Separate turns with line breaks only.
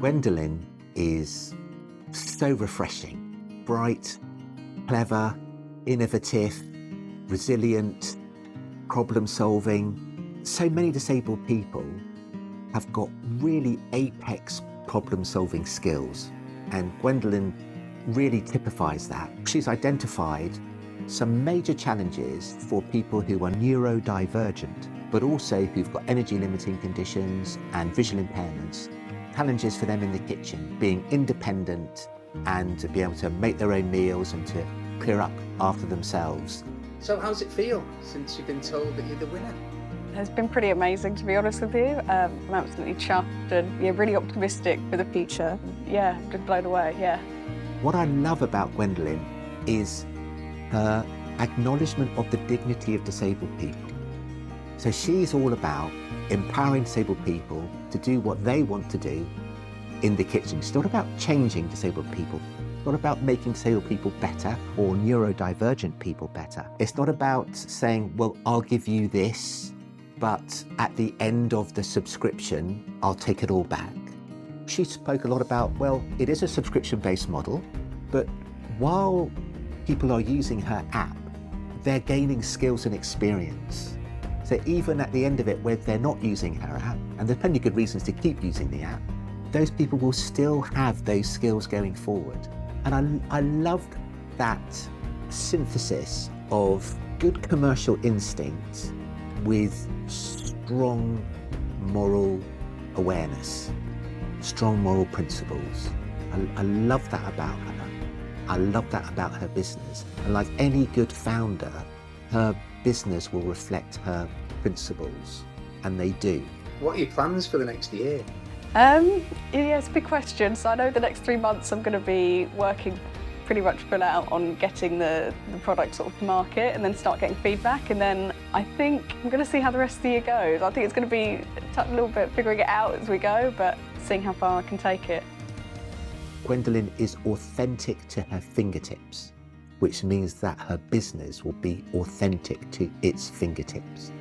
Gwendoline is so refreshing, bright, clever, innovative, resilient, problem-solving. So many disabled people have got really apex problem-solving skills, and Gwendoline really typifies that. She's identified some major challenges for people who are neurodivergent, but also who've got energy-limiting conditions and visual impairments. Challenges for them in the kitchen, being independent and to be able to make their own meals and to clear up after themselves.
So how's it feel since you've been told that you're the winner?
It's been pretty amazing, to be honest with you. I'm absolutely chuffed and really optimistic for the future. Yeah, I'm just blown away, yeah.
What I love about Gwendoline is her acknowledgement of the dignity of disabled people. So she's all about empowering disabled people to do what they want to do in the kitchen. It's not about changing disabled people. It's not about making disabled people better or neurodivergent people better. It's not about saying, well, I'll give you this, but at the end of the subscription, I'll take it all back. She spoke a lot about, well, it is a subscription-based model, but while people are using her app, they're gaining skills and experience. So even at the end of it, where they're not using her app, and there's plenty of good reasons to keep using the app, those people will still have those skills going forward. And I loved that synthesis of good commercial instincts with strong moral awareness, strong moral principles. I love that about her. I love that about her business. And like any good founder, her business will reflect her principles, and they do.
What are your plans for the next year?
Yeah, it's a big question. So I know the next 3 months I'm going to be working pretty much full out on getting the product sort of to market and then start getting feedback. And then I think I'm going to see how the rest of the year goes. I think it's going to be a little bit figuring it out as we go, but seeing how far I can take it.
Gwendoline is authentic to her fingertips, which means that her business will be authentic to its fingertips.